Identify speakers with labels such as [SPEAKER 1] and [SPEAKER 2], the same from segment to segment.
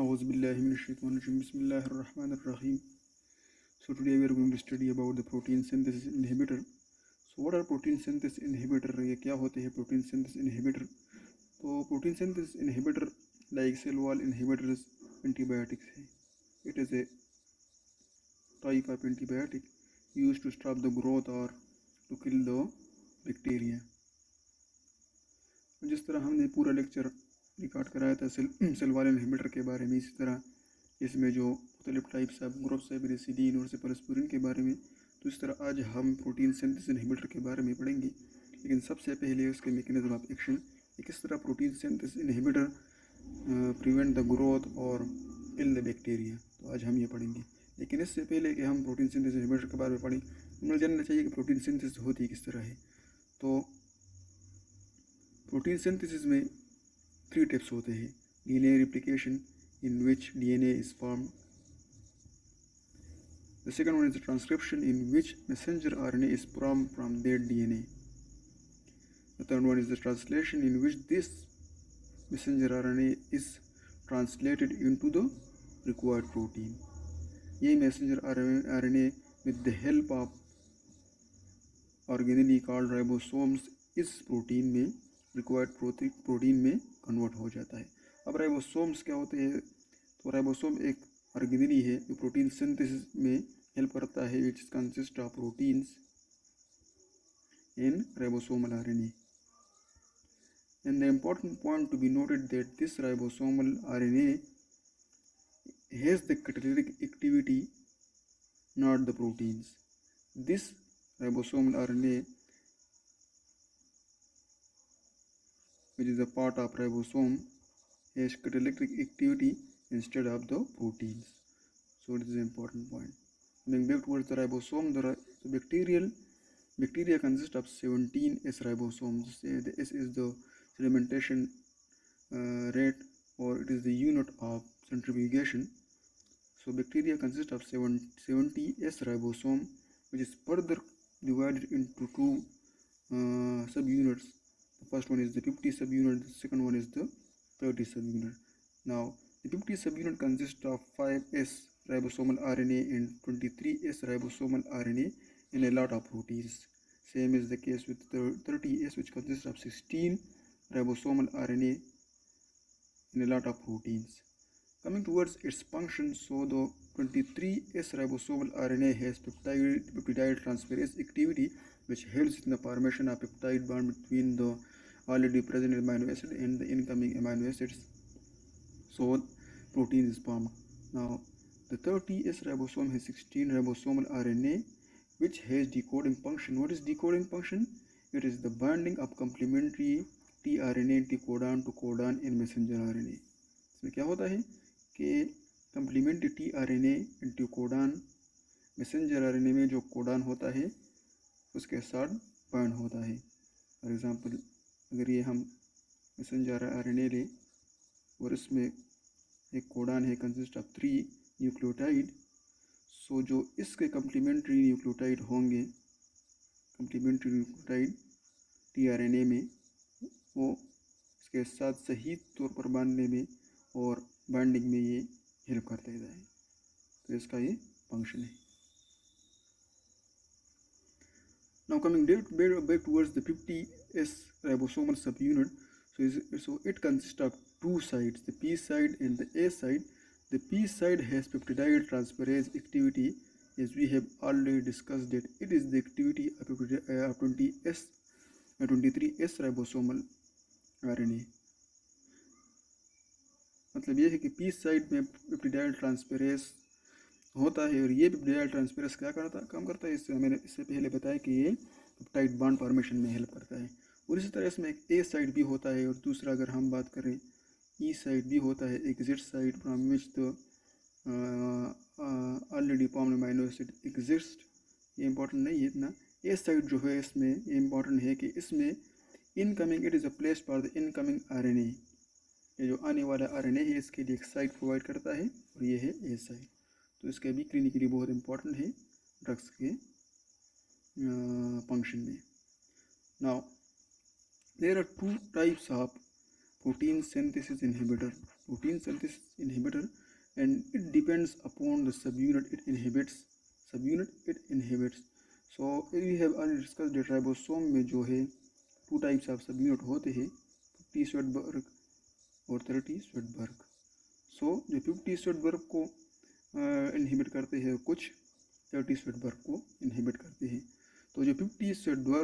[SPEAKER 1] A'udhu billahi minash shaitanir rajim. Bismillahir rahmanir rahim. So today we are going to study about the protein synthesis inhibitor. So what are protein synthesis inhibitor? ये क्या होते हैं protein synthesis inhibitor? तो protein synthesis inhibitor like cell wall inhibitors antibiotics है. It is a type of antibiotic used to stop the growth or to kill the bacteria. जिस तरह हमने पूरा लेक्चर रिकॉर्ड कराया था सेल वॉल इनहिबिटर के बारे में, इसी तरह इसमें जो मुख्तलिफ टाइप्स ऑफ ग्रुप्स है पेनिसिलिन और सेफलोस्पोरिन के बारे में, तो इस तरह आज हम प्रोटीन सिंथेसिस इनहिबिटर के बारे में पढ़ेंगे। लेकिन सबसे पहले उसके मैकेनिज्म ऑफ एक्शन, किस तरह protein synthesis inhibitor prevent the growth और किल द बैक्टीरिया, तो आज हम ये पढ़ेंगे। लेकिन इससे पहले कि हम प्रोटीन सिंथेसिस इनहिबिटर के बारे में पढ़ें, हमें जानना चाहिए कि प्रोटीन सिंथेसिस होती किस तरह है। तो प्रोटीन सिंथेसिस में 3 टाइप्स होते हैं। DNA replication in which DNA is formed. The second one is the transcription in which messenger RNA is formed from their DNA. The third one is the translation in which this messenger RNA is translated into the required protein. ये messenger RNA with the help of organelle called ribosomes इस protein में required protein में convert हो जाता है। अब ribosomes क्या होते हैं? तो राइबोसोम एक ऑर्गेनेली है जो प्रोटीन सिंथेसिस में हेल्प करता है, which consist of proteins in ribosomal RNA. And the important point to be noted that this ribosomal RNA has the catalytic activity, not the proteins. This ribosomal RNA which is a part of ribosome has catalytic activity instead of the proteins. So it is an important point. Coming back towards the ribosome, the bacteria consists of 17 S ribosomes. The S is the sedimentation rate, or it is the unit of centrifugation. So bacteria consists of 70 S ribosome, which is further divided into 2 subunits. The first one is the 50 subunit, the second one is the 30 subunit. Now, the 50 subunit consists of 5S ribosomal RNA and 23S ribosomal RNA and a lot of proteins. Same is the case with the 30S, which consists of 16 ribosomal RNA and a lot of proteins. Coming towards its function, so the 23S ribosomal RNA has peptide transferase activity, which helps in the formation of peptide bond between the already present amino acid and the incoming amino acids, so protein is formed. Now the 30S ribosome has 16 ribosomal RNA, which has decoding function. What is decoding function? It is the binding of complementary tRNA anti-codon to codon in messenger RNA. इसमें क्या होता है कि complementary tRNA anti-codon messenger RNA में जो codon होता है उसके साथ बाइंड होता है। फॉर एग्जांपल, अगर ये हम मैसेंजर आरएनए ले और इसमें एक कोडान है कंसिस्ट ऑफ 3 न्यूक्लियोटाइड, सो जो इसके कम्प्लीमेंट्री न्यूक्लियोटाइड होंगे, कम्प्लीमेंट्री न्यूक्लियोटाइड टीआरएनए में, वो इसके साथ सही तौर पर बांधने में और बाइंडिंग में ये हेल्प करते हैं। तो इसका ये फंक्शन है। Now coming back towards the 50S ribosomal subunit, so it consists of 2 sides, the P side and the A side. The P side has peptide transferase activity, as we have already discussed that it is the activity of 23S ribosomal RNA. मतलब ये है कि P side में peptidyl transferase होता है और ये peptidyl transferase क्या काम करता है, इससे मैंने इससे पहले बताया कि ये पेप्टाइड बॉन्ड फॉर्मेशन में हेल्प करता है। और इसी तरह इसमें एक ए साइड भी होता है और दूसरा अगर हम बात करें ई साइड भी होता है, exit side from which the already formed amino acid exist. ये इंपॉर्टेंट नहीं है इतना। ए साइड जो है इसमें ये इंपॉर्टेंट है कि इसमें incoming, it is a place for the incoming RNA. ये जो आने वाला आरएनए है इसके लिए एक साइड प्रोवाइड करता है और ये है ए साइड। तो इसके भी क्लिनिकली बहुत इंपॉर्टेंट है ड्रग्स के फंक्शन में। Now there are 2 types of protein synthesis inhibitor. protein synthesis inhibitor, and it depends upon the subunit it inhibits. So we have already discussed that ribosome में जो है 2 types of subunit होते हैं, 50 Schwartzberg और 30 Schwartzberg. So जो 50 Schwartzberg को inhibit करते हैं, कुछ 30 Schwartzberg को इनहिबिट करते हैं. तो जो 50 Schwartzberg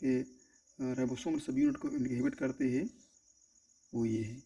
[SPEAKER 1] के राइबोसोमल सबयूनिट को इनहिबिट करते हैं वो ये है.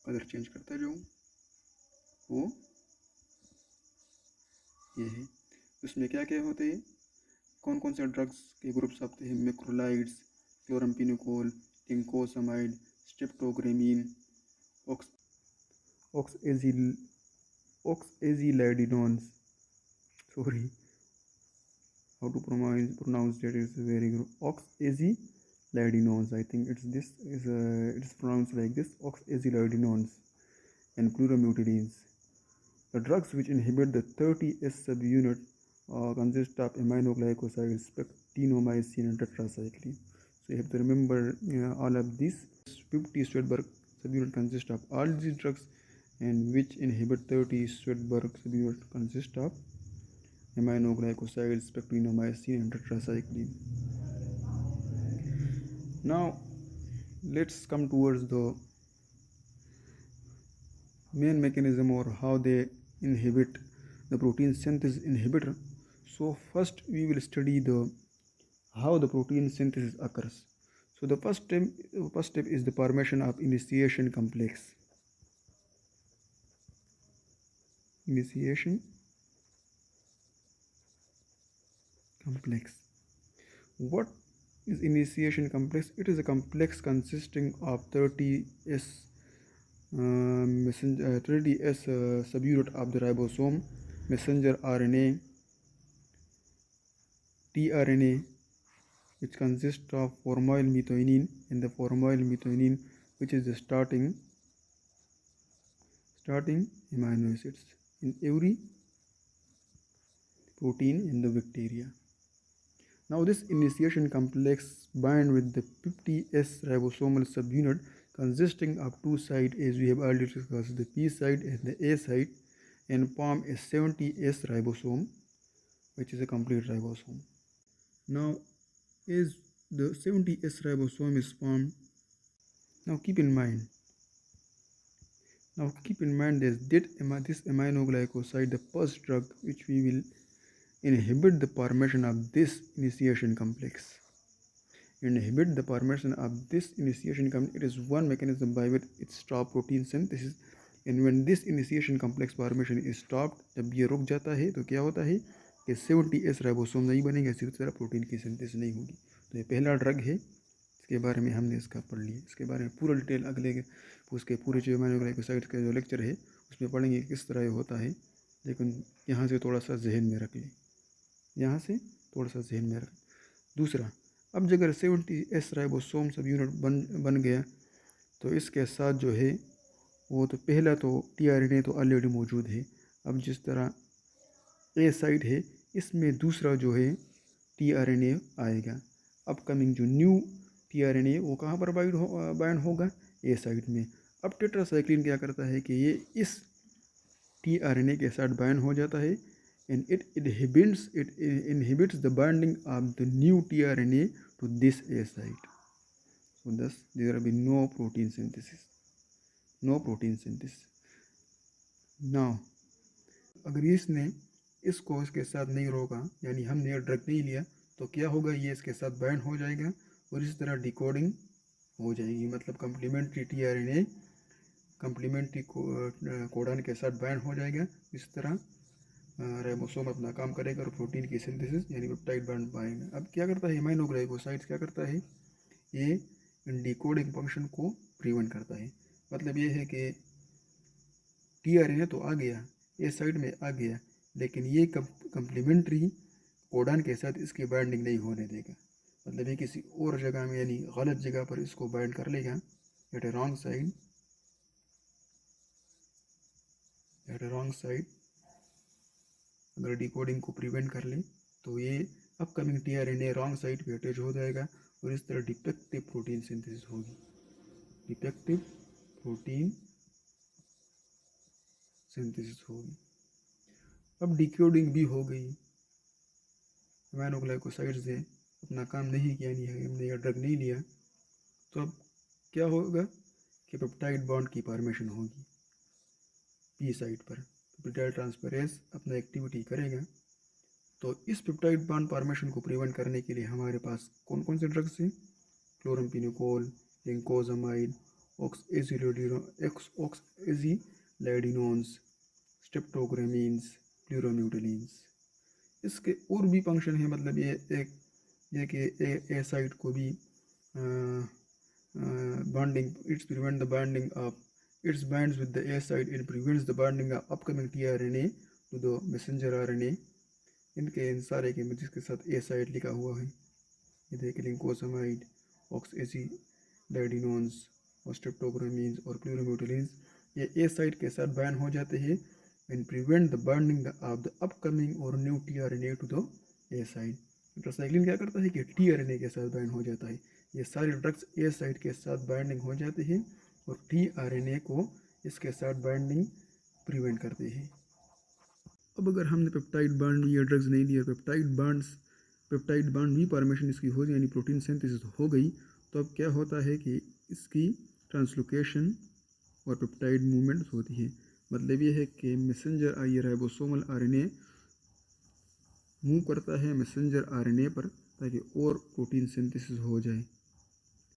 [SPEAKER 1] कलर चेंज करता जाऊँ, वो ये है. उसमें क्या क्या होते हैं, कौन कौन से ड्रग्स के ग्रुप्स आते हैं, macrolides, chloramphenicol, lincosamide, streptogramin, oxazolidinons. Sorry, how to pronounce that is very good. Oxazolidinons. I think it's pronounced like this. Oxazolidinons and chlorambutilins. The drugs which inhibit the 30S subunit consist of aminoglycosides, pectinomycin, and tetracycline. So you have to remember all of these. 50 Schwartzberg subunit consist of all these drugs, and which inhibit 30 Schwartzberg subunit consist of aminoglycosides, pectinomycin, and tetracycline. Now let's come towards the main mechanism or how they inhibit the protein synthesis inhibitor. So first we will study how the protein synthesis occurs. So the first step is the formation of initiation complex. Initiation complex. What is initiation complex? It is a complex consisting of 30S subunit of the ribosome, messenger RNA, tRNA, which consists of formyl methionine, and the formyl methionine, which is the starting amino acids in every protein in the bacteria. Now this initiation complex bind with the 50S ribosomal subunit consisting of two sites, as we have already discussed, the P site and the A site, and form a 70S ribosome, which is a complete ribosome. Now as the 70S ribosome is formed, now keep in mind that this aminoglycoside, the first drug which we will inhibit the formation of this initiation complex. Inhibit the formation of this initiation complex. It is one mechanism by which it stops protein synthesis. And when this initiation complex formation is stopped, जब ये रुक जाता है तो क्या होता है कि 70S राइबोसोम नहीं बनेगा, इसी तरह प्रोटीन की सिंथेसिस नहीं होगी. तो ये पहला ड्रग है, इसके बारे में हमने इसका पढ़ लिया. इसके बारे में पूरा डिटेल अगले उसके पूरे जो अमीनोग्लाइकोसाइड का जो लेक्चर है उसमें पढ़ेंगे किस तरह होता है. लेकिन यहाँ से थोड़ा सा जहन में रख लें, दूसरा, अब अगर 70S राइबोसोम सब यूनिट बन गया तो इसके साथ जो है वो तो पहला तो tRNA तो ऑलरेडी मौजूद है. अब जिस तरह ए साइट है इसमें दूसरा जो है tRNA आएगा. अपकमिंग जो न्यू tRNA वो कहाँ पर बाइंड होगा, ए साइट में. अब टेट्रासाइक्लिन क्या करता है कि ये इस tRNA के साथ बाइंड हो जाता है, and it inhibits the binding of the new tRNA to this A site. So thus there will be no protein synthesis. Now अगर इसने इसको इसके साथ नहीं रोका, यानी हमने ये ड्रग नहीं लिया, तो क्या होगा, ये इसके साथ बाइंड हो जाएगा और इस तरह डिकोडिंग हो जाएगी. मतलब कम्प्लीमेंट्री tRNA कम्प्लीमेंट्री कोडन के साथ बाइंड हो जाएगा. इस तरह राइबोसोम अपना काम करेगा और प्रोटीन की सिंथेसिस यानी पेप्टाइड बन पाएगा. अब क्या करता है अमीनोग्लाइकोसाइड्स, क्या करता है, ये डिकोडिंग फंक्शन को प्रिवेंट करता है. मतलब ये है कि tRNA तो आ गया, ए साइड में आ गया, लेकिन ये कम्प्लीमेंट्री कोडन के साथ इसकी बाइंडिंग नहीं होने देगा. मतलब ये किसी और जगह में यानी गलत जगह पर इसको बाइंड कर लेगा, एट ए रॉन्ग साइड. अगर डिकोडिंग को प्रिवेंट कर ले तो ये अपकमिंग tRNA रॉन्ग साइड पे अटैच हो जाएगा और इस तरह डिफेक्टिव प्रोटीन सिंथेसिस होगी. डिफेक्टिव प्रोटीन सिंथेसिस होगी। अब डिकोडिंग भी हो गई, अमीनोग्लाइकोसाइड्स ने अपना काम नहीं किया, नहीं है, हमने यह ड्रग नहीं लिया, तो अब क्या होगा कि पेप्टाइड बॉन्ड की फॉर्मेशन होगी पी साइड पर। पेप्टाइड ट्रांसफरेज अपना एक्टिविटी करेगा। तो इस पेप्टाइड बॉन्ड फॉर्मेशन को प्रिवेंट करने के लिए हमारे पास कौन कौन से ड्रग्स हैं? क्लोरम्फेनिकोल, लिंकोजामाइड, ऑक्सएजिलाइडिनोन्स, स्ट्रेप्टोग्रामीन्स, प्लूरोम्यूटिलिन्स। इसके और भी फंक्शन है, मतलब ये कि ए साइट को भी bonding, it prevents the bonding of, it binds with the A site, it prevents the bonding of upcoming tRNA to the messenger RNA। इनके इन सारे के जिसके साथ ए साइट लिखा हुआ है, ये देखिए लिंकोसामाइड, ऑक्सएजिलाइडिनोन्स और स्ट्रेप्टोग्रामीन्स और प्लूरोम्यूटिलिन्स, ये ए साइट के साथ बाइंड हो जाते हैं and prevent the binding of the upcoming और new tRNA to the A site. टेट्रासाइक्लिन क्या करता है कि tRNA के साथ बाइंड हो जाता है। ये सारे ड्रग्स ए साइट के साथ बाइंडिंग हो जाते हैं और tRNA को इसके साथ बाइंडिंग प्रिवेंट करते हैं। अब अगर हमने पेप्टाइड बॉन्ड या ड्रग्स नहीं लिया, पेप्टाइड बॉन्ड भी फॉर्मेशन इसकी हो गई, यानी प्रोटीन सिंथेसिस हो गई, तो अब क्या होता है कि इसकी ट्रांसलोकेशन और पेप्टाइड मूवमेंट्स होती है। मतलब ये है कि मैसेंजर ये राइबोसोमल आरएनए मूव करता है मैसेंजर आरएनए पर ताकि और प्रोटीन सिंथेसिस हो जाए।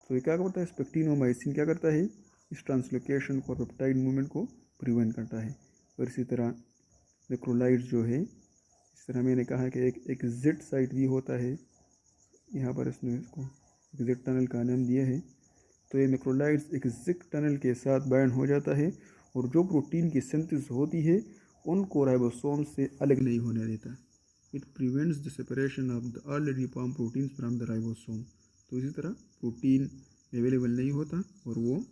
[SPEAKER 1] तो ये क्या करता है, स्पेक्टिनोमाइसिन क्या करता है, इस ट्रांसलोकेशन और पेप्टाइड मूवमेंट को प्रिवेंट करता है। और इसी तरह मैक्रोलाइड्स जो है, इस तरह मैंने कहा कि एक एग्जिट साइट भी होता है, यहाँ पर इसने इसको एग्जिट टनल का नाम दिया है। तो ये मैक्रोलाइड्स एग्जिट टनल के साथ बाइंड हो जाता है और जो प्रोटीन की सिंथेसिस होती है उनको राइबोसोम से अलग नहीं होने देता। It prevents the separation of the already form proteins from the ribosome. तो इसी तरह प्रोटीन अवेलेबल नहीं होता और वो